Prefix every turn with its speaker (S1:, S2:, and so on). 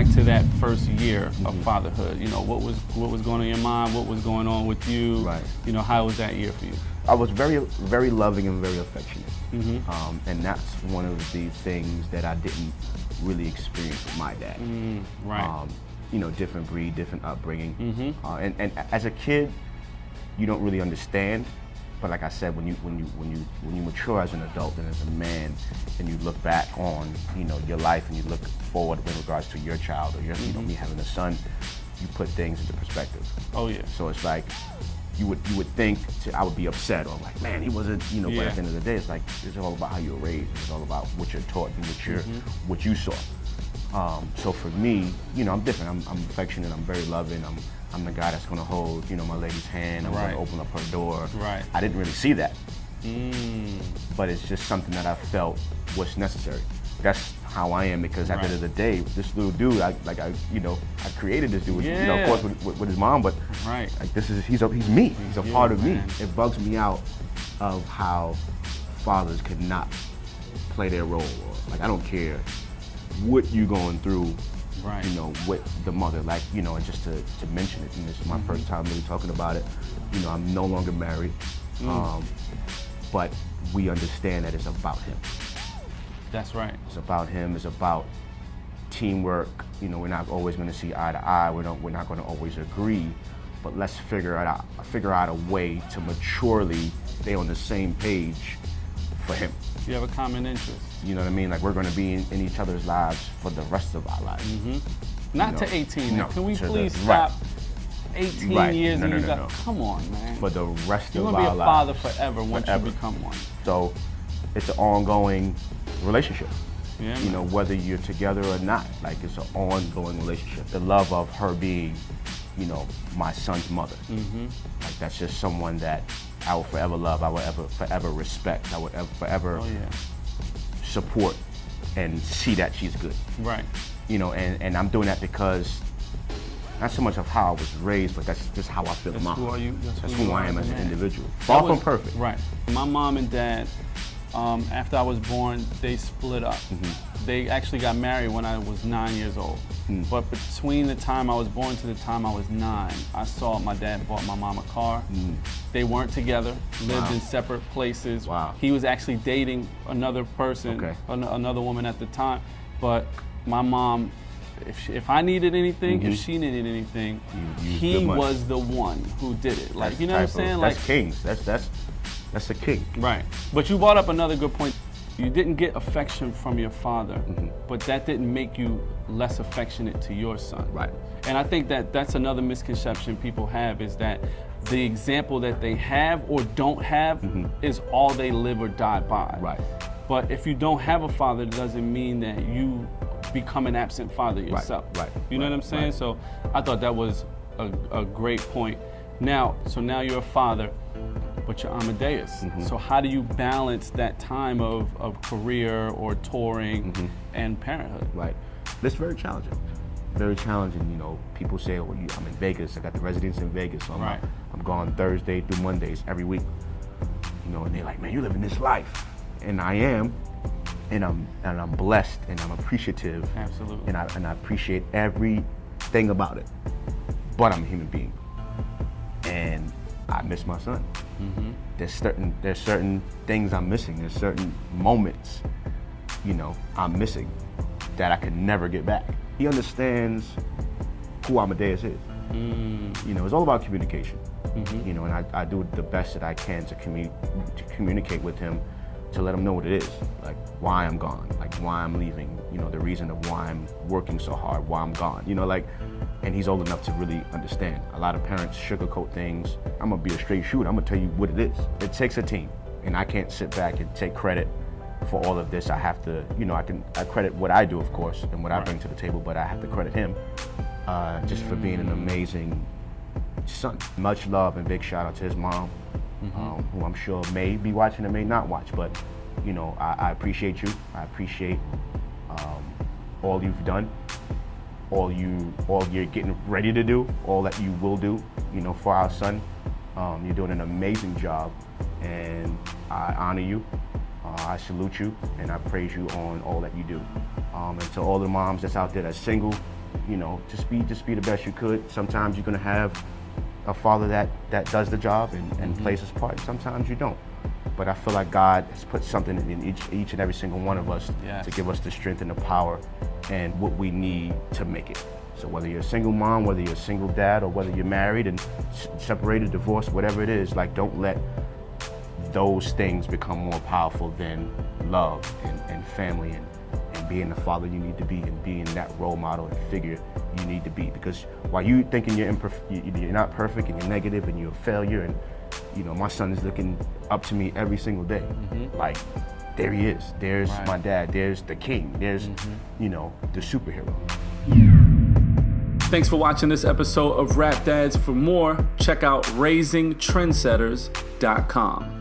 S1: back to that first year of fatherhood, you know, what was going on in your mind? What was going on with you?
S2: Right.
S1: You know, how was that year for you?
S2: I was very, very loving and very affectionate. And that's one of the things that I didn't really experience with my dad.
S1: Right.
S2: You know, different breed, different upbringing. And as a kid, you don't really understand. But like I said, when you mature as an adult and as a man, and you look back on, you know, your life and you look forward with regards to your child or your, you know, me having a son, you put things into perspective.
S1: Oh yeah.
S2: So it's like you would think I would be upset or like, man, he wasn't, you know. But at the end of the day, it's like it's all about how you were raised. It's all about what you're taught and what you saw. So for me, you know, I'm different. I'm affectionate. I'm very loving. I'm the guy that's gonna hold, you know, my lady's hand. I'm gonna open up her door.
S1: Right.
S2: I didn't really see that, but it's just something that I felt was necessary. That's how I am, because at the end of the day, this little dude, I created this dude, with, you know, of course with his mom, but like he's me. He's a part of me. It bugs me out of how fathers could not play their role. Or, like, I don't care what you going through. You know, with the mother, like, you know, and just to mention it, and this is my first time really talking about it. You know, I'm no longer married, but we understand that it's about him.
S1: That's right.
S2: It's about him. It's about teamwork. You know, we're not always going to see eye to eye. We're not going to always agree, but let's figure out a way to maturely stay on the same page for him.
S1: You have a common interest.
S2: You know what I mean? Like, we're going to be in each other's lives for the rest of our lives.
S1: Not to 18. No, can we please stop? 18 years and you got, come on, man.
S2: For the rest of our lives.
S1: You're going to be a father forever once you become one.
S2: So it's an ongoing relationship.
S1: Yeah,
S2: you know, whether you're together or not. Like, it's an ongoing relationship. The love of her being, you know, my son's mother. Like, that's just someone that I will forever love. I will forever respect. I will forever support and see that she's good.
S1: Right.
S2: You know, and I'm doing that because not so much of how I was raised, but that's just how I feel in my heart. That's who I am as an individual. Far from perfect.
S1: Right. My mom and dad, after I was born, they split up. They actually got married when I was 9 years old. But between the time I was born to the time I was 9, I saw my dad bought my mom a car. They weren't together, lived in separate places. He was actually dating another person, another woman at the time. But my mom, if I needed anything, if she needed anything, he was the one who did it. Like, you know what I'm saying?
S2: That's kings. That's a king.
S1: Right. But you brought up another good point. You didn't get affection from your father, but that didn't make you less affectionate to your son.
S2: Right.
S1: And I think that that's another misconception people have, is that the example that they have or don't have is all they live or die by.
S2: Right.
S1: But if you don't have a father, it doesn't mean that you become an absent father yourself.
S2: Right.
S1: You know what I'm saying? So I thought that was a great point. Now you're a father, but you're Amadeus. So how do you balance that time of career or touring and parenthood?
S2: Right. It's very challenging. Very challenging. You know, people say, well, I'm in Vegas. I got the residence in Vegas. So I'm gone Thursday through Mondays every week. You know, and they're like, man, you're living this life. And I am. And I'm blessed and I'm appreciative.
S1: Absolutely.
S2: And I appreciate everything about it. But I'm a human being. And I miss my son. There's certain things I'm missing. There's certain moments, you know, I'm missing that I could never get back. He understands who Amadeus is. You know, it's all about communication. You know, and I do the best that I can to communicate with him, to let him know what it is, like why I'm gone, like why I'm leaving, you know, the reason of why I'm working so hard, why I'm gone, you know, like, and he's old enough to really understand. A lot of parents sugarcoat things. I'm gonna be a straight shooter, I'm gonna tell you what it is. It takes a team, and I can't sit back and take credit for all of this. I have to, you know, I credit what I do, of course, and what I bring to the table, but I have to credit him just for being an amazing son. Much love and big shout out to his mom. Who I'm sure may be watching and may not watch, but you know, I appreciate you. I appreciate all you've done, all you're getting ready to do, all that you will do, you know, for our son. You're doing an amazing job, and I honor you. I salute you, and I praise you on all that you do. And to all the moms that's out there that's single, You know, just be the best you could. Sometimes you're gonna have a father that does the job and plays his part, and sometimes you don't. But I feel like God has put something in each and every single one of us to give us the strength and the power and what we need to make it. So whether you're a single mom, whether you're a single dad, or whether you're married and separated, divorced, whatever it is, like, don't let those things become more powerful than love and family and being the father you need to be and being that role model and figure you need to be. Because while you thinking you're not perfect and you're negative and you're a failure, and you know, my son is looking up to me every single day. Like, there he is. There's my dad. There's the king. There's, you know, the superhero.
S1: Thanks for watching this episode of Rap Dads. For more, check out raisingtrendsetters.com.